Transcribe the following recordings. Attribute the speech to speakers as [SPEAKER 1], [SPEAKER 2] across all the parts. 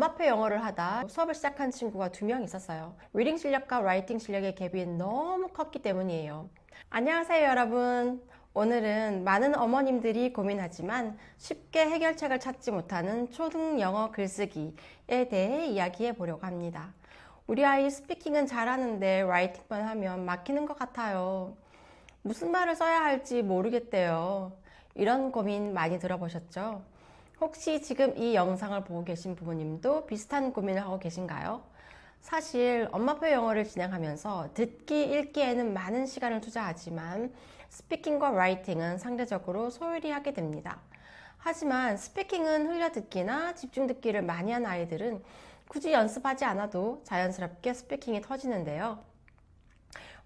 [SPEAKER 1] 엄마표 영어를 하다 수업을 시작한 친구가 2명 있었어요. 리딩 실력과 라이팅 실력의 갭이 너무 컸기 때문이에요. 안녕하세요 여러분. 오늘은 많은 어머님들이 고민하지만 쉽게 해결책을 찾지 못하는 초등 영어 글쓰기에 대해 이야기해 보려고 합니다. 우리 아이 스피킹은 잘하는데 라이팅만 하면 막히는 것 같아요. 무슨 말을 써야 할지 모르겠대요. 이런 고민 많이 들어보셨죠? 혹시 지금 이 영상을 보고 계신 부모님도 비슷한 고민을 하고 계신가요? 사실 엄마표 영어를 진행하면서 듣기, 읽기에는 많은 시간을 투자하지만 스피킹과 라이팅은 상대적으로 소홀히 하게 됩니다. 하지만 스피킹은 흘려듣기나 집중듣기를 많이 한 아이들은 굳이 연습하지 않아도 자연스럽게 스피킹이 터지는데요.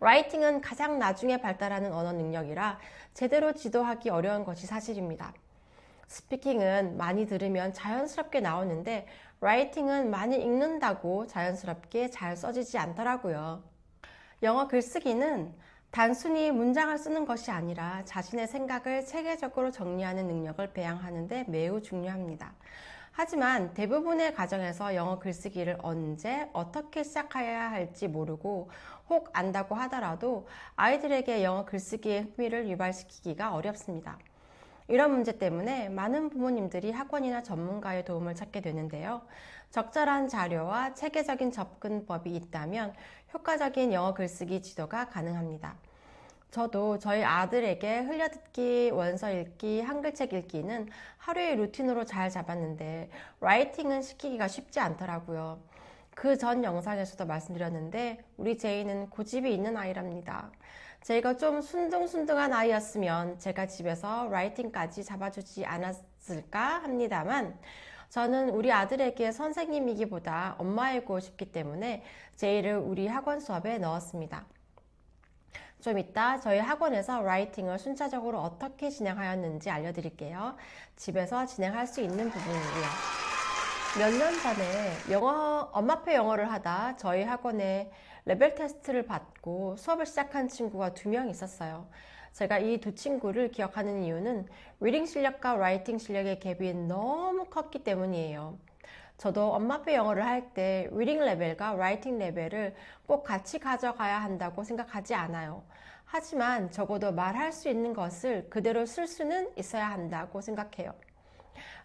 [SPEAKER 1] 라이팅은 가장 나중에 발달하는 언어 능력이라 제대로 지도하기 어려운 것이 사실입니다. 스피킹은 많이 들으면 자연스럽게 나오는데 라이팅은 많이 읽는다고 자연스럽게 잘 써지지 않더라고요. 영어 글쓰기는 단순히 문장을 쓰는 것이 아니라 자신의 생각을 체계적으로 정리하는 능력을 배양하는 데 매우 중요합니다. 하지만 대부분의 가정에서 영어 글쓰기를 언제 어떻게 시작해야 할지 모르고 혹 안다고 하더라도 아이들에게 영어 글쓰기의 흥미를 유발시키기가 어렵습니다. 이런 문제 때문에 많은 부모님들이 학원이나 전문가의 도움을 찾게 되는데요. 적절한 자료와 체계적인 접근법이 있다면 효과적인 영어 글쓰기 지도가 가능합니다. 저도 저희 아들에게 흘려듣기, 원서 읽기, 한글책 읽기는 하루의 루틴으로 잘 잡았는데 라이팅은 시키기가 쉽지 않더라고요. 그 전 영상에서도 말씀드렸는데 우리 제이는 고집이 있는 아이랍니다. 제가 좀 순둥순둥한 아이였으면 제가 집에서 라이팅까지 잡아주지 않았을까 합니다만 저는 우리 아들에게 선생님이기보다 엄마이고 싶기 때문에 제이를 우리 학원 수업에 넣었습니다. 좀 이따 저희 학원에서 라이팅을 순차적으로 어떻게 진행하였는지 알려드릴게요. 집에서 진행할 수 있는 부분이고요. 몇 년 전에 엄마표 영어를 하다 저희 학원에 레벨 테스트를 받고 수업을 시작한 친구가 2명 있었어요. 제가 이 두 친구를 기억하는 이유는 리딩 실력과 라이팅 실력의 갭이 너무 컸기 때문이에요. 저도 엄마표 영어를 할 때 리딩 레벨과 라이팅 레벨을 꼭 같이 가져가야 한다고 생각하지 않아요. 하지만 적어도 말할 수 있는 것을 그대로 쓸 수는 있어야 한다고 생각해요.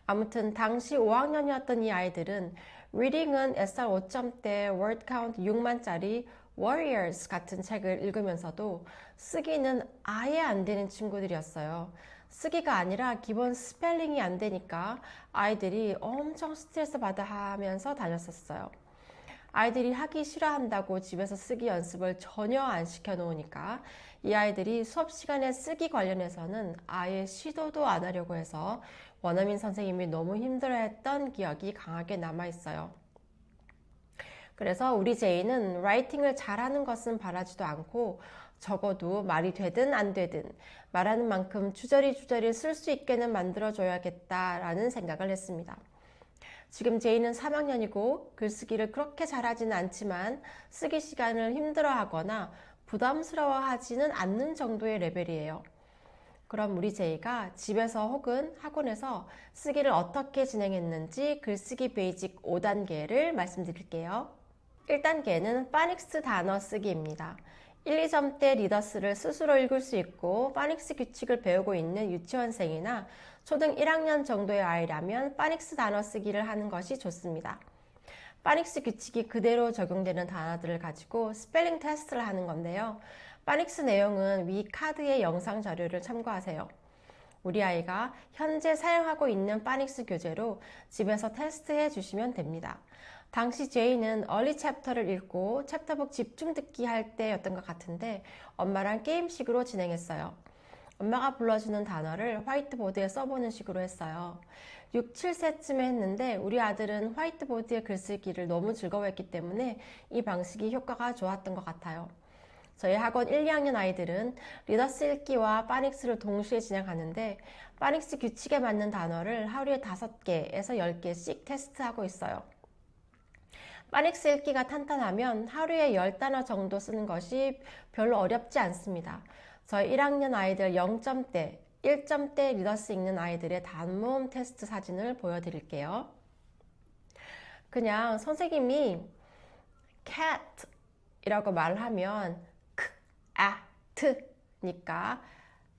[SPEAKER 1] 아무튼 당시 5학년이었던 이 아이들은 리딩은 SR 5점대 word count 6만짜리 Warriors 같은 책을 읽으면서도 쓰기는 아예 안 되는 친구들이었어요. 쓰기가 아니라 기본 스펠링이 안 되니까 아이들이 엄청 스트레스 받아 하면서 다녔었어요. 아이들이 하기 싫어한다고 집에서 쓰기 연습을 전혀 안 시켜 놓으니까 이 아이들이 수업 시간에 쓰기 관련해서는 아예 시도도 안 하려고 해서 원어민 선생님이 너무 힘들어했던 기억이 강하게 남아있어요. 그래서 우리 제이는 라이팅을 잘하는 것은 바라지도 않고 적어도 말이 되든 안 되든 말하는 만큼 주저리 쓸 수 있게는 만들어줘야겠다라는 생각을 했습니다. 지금 제이는 3학년이고 글쓰기를 그렇게 잘하지는 않지만 쓰기 시간을 힘들어하거나 부담스러워하지는 않는 정도의 레벨이에요. 그럼 우리 제이가 집에서 혹은 학원에서 쓰기를 어떻게 진행했는지 글쓰기 베이직 5단계를 말씀드릴게요. 1단계는 파닉스 단어 쓰기입니다. 1, 2점대 리더스를 스스로 읽을 수 있고 파닉스 규칙을 배우고 있는 유치원생이나 초등 1학년 정도의 아이라면 파닉스 단어 쓰기를 하는 것이 좋습니다. 파닉스 규칙이 그대로 적용되는 단어들을 가지고 스펠링 테스트를 하는 건데요. 파닉스 내용은 위 카드의 영상 자료를 참고하세요. 우리 아이가 현재 사용하고 있는 파닉스 교재로 집에서 테스트해 주시면 됩니다. 당시 제이는 얼리 챕터를 읽고 챕터북 집중 듣기 할 때였던 것 같은데 엄마랑 게임식으로 진행했어요. 엄마가 불러주는 단어를 화이트보드에 써보는 식으로 했어요. 6, 7세쯤에 했는데 우리 아들은 화이트보드에 글쓰기를 너무 즐거워했기 때문에 이 방식이 효과가 좋았던 것 같아요. 저희 학원 1, 2학년 아이들은 리더스 읽기와 파닉스를 동시에 진행하는데 파닉스 규칙에 맞는 단어를 하루에 5개에서 10개씩 테스트하고 있어요. 파닉스 읽기가 탄탄하면 하루에 10단어 정도 쓰는 것이 별로 어렵지 않습니다. 저희 1학년 아이들 0점대, 1점대 리더스 읽는 아이들의 단모음 테스트 사진을 보여드릴게요. 그냥 선생님이 cat 이라고 말하면 t니까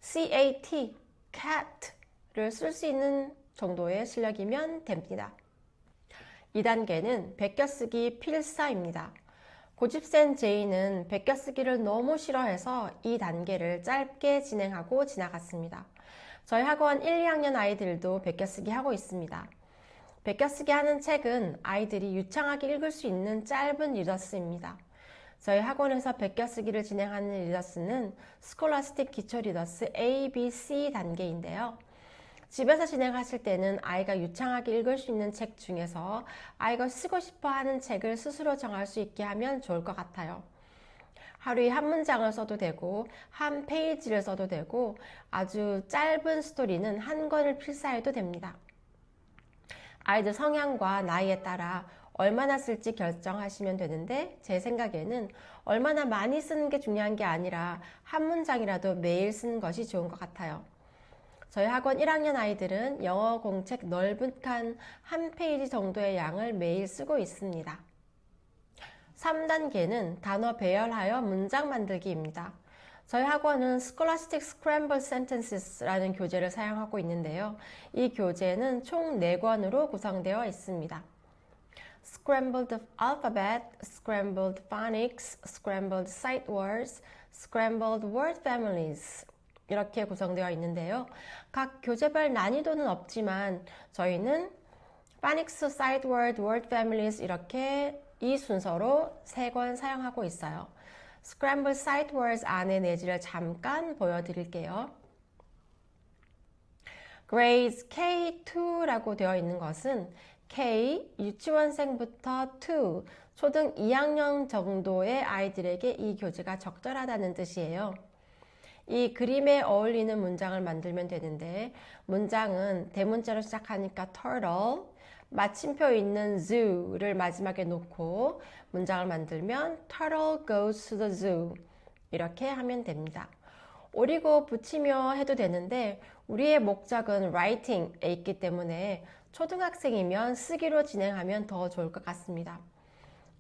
[SPEAKER 1] cat, cat를 쓸 수 있는 정도의 실력이면 됩니다. 2단계는 베껴쓰기 필사입니다. 고집센 제이는 베껴쓰기를 너무 싫어해서 이 단계를 짧게 진행하고 지나갔습니다. 저희 학원 1, 2학년 아이들도 베껴쓰기 하고 있습니다. 베껴쓰기 하는 책은 아이들이 유창하게 읽을 수 있는 짧은 리더스입니다. 저희 학원에서 베껴쓰기를 진행하는 리더스는 스콜라스틱 기초 리더스 A, B, C 단계인데요. 집에서 진행하실 때는 아이가 유창하게 읽을 수 있는 책 중에서 아이가 쓰고 싶어 하는 책을 스스로 정할 수 있게 하면 좋을 것 같아요. 하루에 한 문장을 써도 되고 한 페이지를 써도 되고 아주 짧은 스토리는 한 권을 필사해도 됩니다. 아이들 성향과 나이에 따라 얼마나 쓸지 결정하시면 되는데 제 생각에는 얼마나 많이 쓰는 게 중요한 게 아니라 한 문장이라도 매일 쓰는 것이 좋은 것 같아요. 저희 학원 1학년 아이들은 영어 공책 넓은 칸 한 페이지 정도의 양을 매일 쓰고 있습니다. 3단계는 단어 배열하여 문장 만들기입니다. 저희 학원은 Scholastic Scrambled Sentences라는 교재를 사용하고 있는데요. 이 교재는 총 4권으로 구성되어 있습니다. Scrambled Alphabet, Scrambled Phonics, Scrambled Sight Words, Scrambled Word Families 이렇게 구성되어 있는데요. 각 교재별 난이도는 없지만 저희는 Phonics, Sight Word, Word Families 이렇게 이 순서로 3권 사용하고 있어요. Scrambled Sight Words 안에 내지를 잠깐 보여드릴게요. Grades K2라고 되어 있는 것은 K, 유치원생부터 2, 초등 2학년 정도의 아이들에게 이 교재가 적절하다는 뜻이에요. 이 그림에 어울리는 문장을 만들면 되는데 문장은 대문자로 시작하니까 turtle, 마침표 있는 zoo를 마지막에 놓고 문장을 만들면 turtle goes to the zoo 이렇게 하면 됩니다. 오리고 붙이며 해도 되는데 우리의 목적은 writing에 있기 때문에 초등학생이면 쓰기로 진행하면 더 좋을 것 같습니다.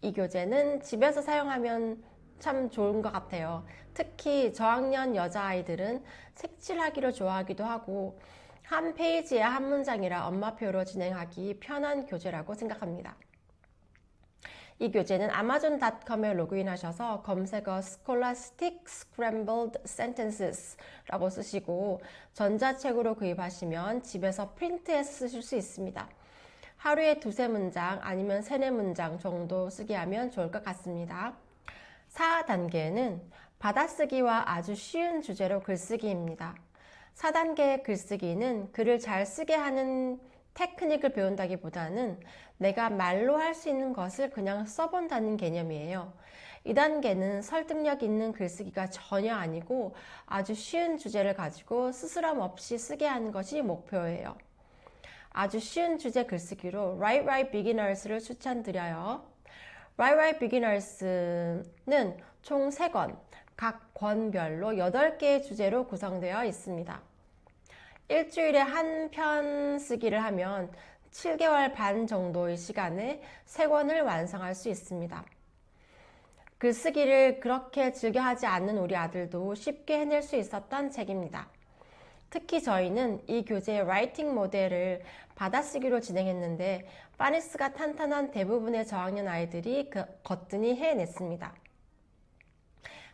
[SPEAKER 1] 이 교재는 집에서 사용하면 참 좋은 것 같아요. 특히 저학년 여자아이들은 색칠하기를 좋아하기도 하고 한 페이지에 한 문장이라 엄마표로 진행하기 편한 교재라고 생각합니다. 이 교재는 amazon.com에 로그인하셔서 검색어 Scholastic Scrambled Sentences 라고 쓰시고 전자책으로 구입하시면 집에서 프린트해서 쓰실 수 있습니다. 하루에 2-3문장 아니면 3-4문장 정도 쓰게 하면 좋을 것 같습니다. 4단계는 받아쓰기와 아주 쉬운 주제로 글쓰기입니다. 4단계 글쓰기는 글을 잘 쓰게 하는 테크닉을 배운다기보다는 내가 말로 할 수 있는 것을 그냥 써본다는 개념이에요. 2단계는 설득력 있는 글쓰기가 전혀 아니고 아주 쉬운 주제를 가지고 스스럼 없이 쓰게 하는 것이 목표예요. 아주 쉬운 주제 글쓰기로 Write Beginners를 추천드려요. Write Beginners는 총 3권, 각 권별로 8개의 주제로 구성되어 있습니다. 일주일에 한 편 쓰기를 하면 7개월 반 정도의 시간에 3권을 완성할 수 있습니다. 글쓰기를 그렇게 즐겨 하지 않는 우리 아들도 쉽게 해낼 수 있었던 책입니다. 특히 저희는 이 교재의 라이팅 모델을 받아쓰기로 진행했는데 파니스가 탄탄한 대부분의 저학년 아이들이 거뜬히 해냈습니다.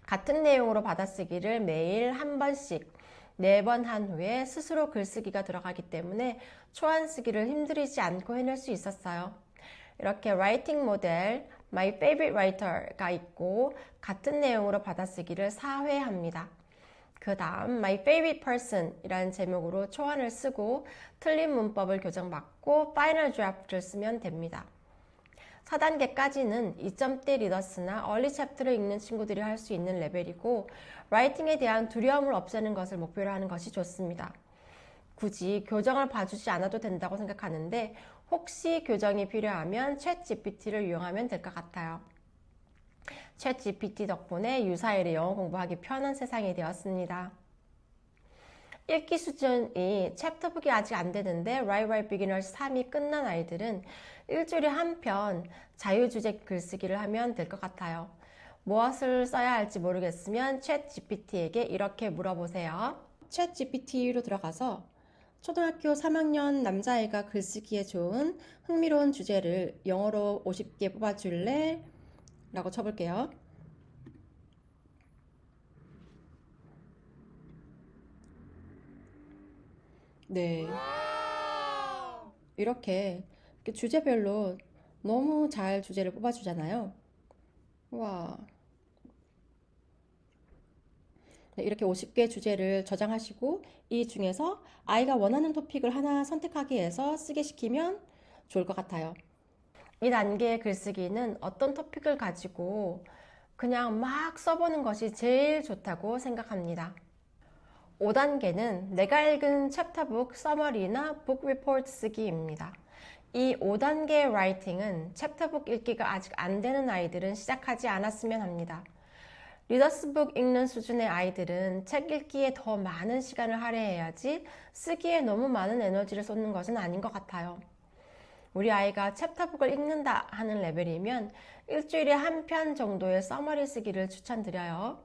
[SPEAKER 1] 같은 내용으로 받아쓰기를 매일 한 번씩 4번 한 후에 스스로 글쓰기가 들어가기 때문에 초안 쓰기를 힘들이지 않고 해낼 수 있었어요. 이렇게 라이팅 모델 My Favorite Writer가 있고 같은 내용으로 받아쓰기를 4회 합니다. 그 다음 My Favorite Person 이라는 제목으로 초안을 쓰고 틀린 문법을 교정받고 파이널 드래프트를 쓰면 됩니다. 4단계까지는 2점대 리더스나 얼리 챕터를 읽는 친구들이 할 수 있는 레벨이고 라이팅에 대한 두려움을 없애는 것을 목표로 하는 것이 좋습니다. 굳이 교정을 봐주지 않아도 된다고 생각하는데 혹시 교정이 필요하면 챗 GPT를 이용하면 될 것 같아요. 챗 GPT 덕분에 유사일에 영어 공부하기 편한 세상이 되었습니다. 읽기 수준이 챕터북이 아직 안 되는데 Write Beginners 3이 끝난 아이들은 일주일에 한 편 자유주제 글쓰기를 하면 될 것 같아요. 무엇을 써야 할지 모르겠으면 챗 GPT에게 이렇게 물어보세요. 챗 GPT로 들어가서 초등학교 3학년 남자아이가 글쓰기에 좋은 흥미로운 주제를 영어로 50개 뽑아줄래? 라고 쳐볼게요. 네. 이렇게 주제별로 너무 잘 주제를 뽑아주잖아요. 와. 네, 이렇게 50개 주제를 저장하시고 이 중에서 아이가 원하는 토픽을 하나 선택하게 해서 쓰게 시키면 좋을 것 같아요. 이 단계의 글쓰기는 어떤 토픽을 가지고 그냥 막 써보는 것이 제일 좋다고 생각합니다. 5단계는 내가 읽은 챕터북 서머리나 북 리포트 쓰기입니다. 이 5단계의 라이팅은 챕터북 읽기가 아직 안 되는 아이들은 시작하지 않았으면 합니다. 리더스북 읽는 수준의 아이들은 책 읽기에 더 많은 시간을 할애해야지 쓰기에 너무 많은 에너지를 쏟는 것은 아닌 것 같아요. 우리 아이가 챕터북을 읽는다 하는 레벨이면 일주일에 한 편 정도의 서머리 쓰기를 추천드려요.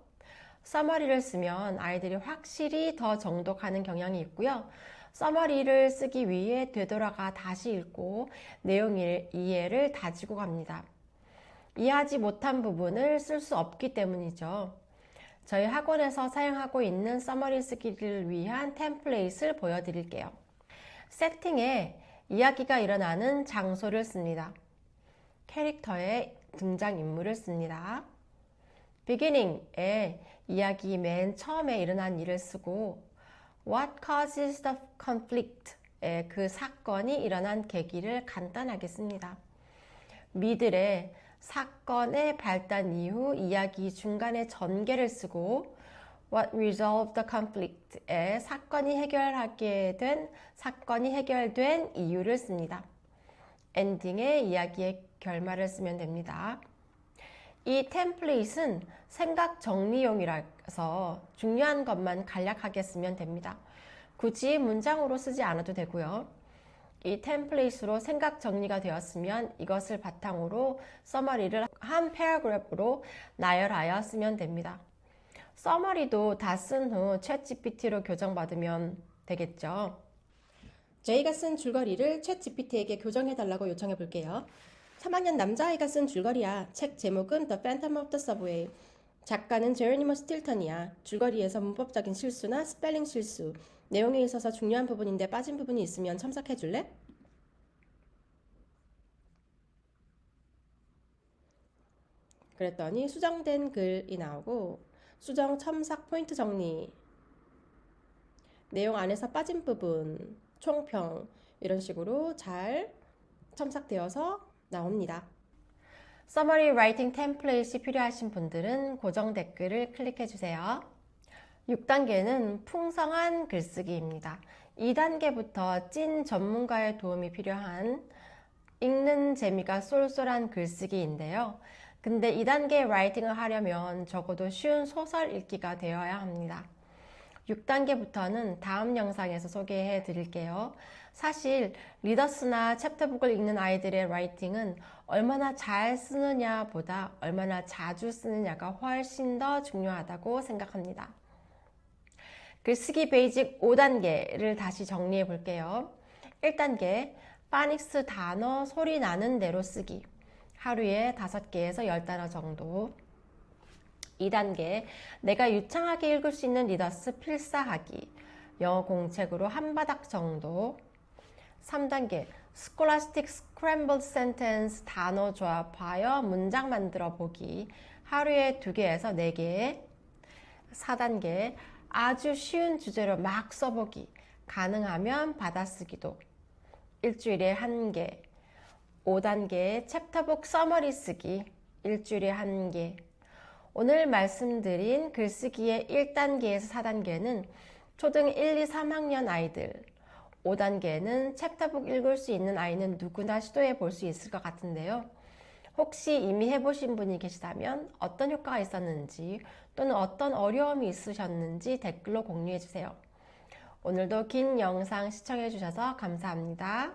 [SPEAKER 1] 서머리를 쓰면 아이들이 확실히 더 정독하는 경향이 있고요. 서머리를 쓰기 위해 되돌아가 다시 읽고 내용 이해를 다지고 갑니다. 이해하지 못한 부분을 쓸 수 없기 때문이죠. 저희 학원에서 사용하고 있는 서머리 쓰기를 위한 템플릿을 보여드릴게요. 세팅에 이야기가 일어나는 장소를 씁니다. 캐릭터의 등장인물을 씁니다. beginning에 이야기 맨 처음에 일어난 일을 쓰고 what causes the conflict에 그 사건이 일어난 계기를 간단하게 씁니다. middle에 사건의 발단 이후 이야기 중간에 전개를 쓰고 what resolved the conflict에 사건이 해결된 이유를 씁니다. 엔딩에 이야기의 결말을 쓰면 됩니다. 이 템플릿은 생각 정리용이라서 중요한 것만 간략하게 쓰면 됩니다. 굳이 문장으로 쓰지 않아도 되고요. 이 템플릿으로 생각 정리가 되었으면 이것을 바탕으로 서머리를 한 패러그래프로 나열하여 쓰면 됩니다. 서머리도 다 쓴 후 챗 GPT로 교정받으면 되겠죠. 저희가 쓴 줄거리를 챗 GPT에게 교정해달라고 요청해 볼게요. 3학년 남자아이가 쓴 줄거리야. 책 제목은 The Phantom of the Subway. 작가는 제레니머 스틸턴이야. 줄거리에서 문법적인 실수나 스펠링 실수, 내용에 있어서 중요한 부분인데 빠진 부분이 있으면 첨삭해 줄래? 그랬더니 수정된 글이 나오고 수정 첨삭 포인트 정리, 내용 안에서 빠진 부분, 총평 이런 식으로 잘 첨삭되어서 나옵니다. Summary Writing 템플릿이 필요하신 분들은 고정 댓글을 클릭해 주세요. 6단계는 풍성한 글쓰기입니다. 2단계부터 찐 전문가의 도움이 필요한 읽는 재미가 쏠쏠한 글쓰기인데요. 근데 2단계 라이팅을 하려면 적어도 쉬운 소설 읽기가 되어야 합니다. 6단계부터는 다음 영상에서 소개해 드릴게요. 사실 리더스나 챕터북을 읽는 아이들의 라이팅은 얼마나 잘 쓰느냐 보다 얼마나 자주 쓰느냐가 훨씬 더 중요하다고 생각합니다. 글쓰기 베이직 5단계를 다시 정리해 볼게요. 1단계, 파닉스 단어 소리 나는 대로 쓰기. 하루에 5개에서 10단어 정도. 2단계, 내가 유창하게 읽을 수 있는 리더스 필사하기. 영어 공책으로 한 바닥 정도. 3단계, 스콜라스틱 스크램블드 센텐스 단어 조합하여 문장 만들어 보기. 하루에 2개에서 4개. 4단계, 아주 쉬운 주제로 막 써보기. 가능하면 받아쓰기도. 일주일에 1개. 5단계, 챕터북 서머리 쓰기. 일주일에 1개. 오늘 말씀드린 글쓰기의 1단계에서 4단계는 초등 1, 2, 3학년 아이들, 5단계는 챕터북 읽을 수 있는 아이는 누구나 시도해 볼 수 있을 것 같은데요. 혹시 이미 해보신 분이 계시다면 어떤 효과가 있었는지 또는 어떤 어려움이 있으셨는지 댓글로 공유해 주세요. 오늘도 긴 영상 시청해주셔서 감사합니다.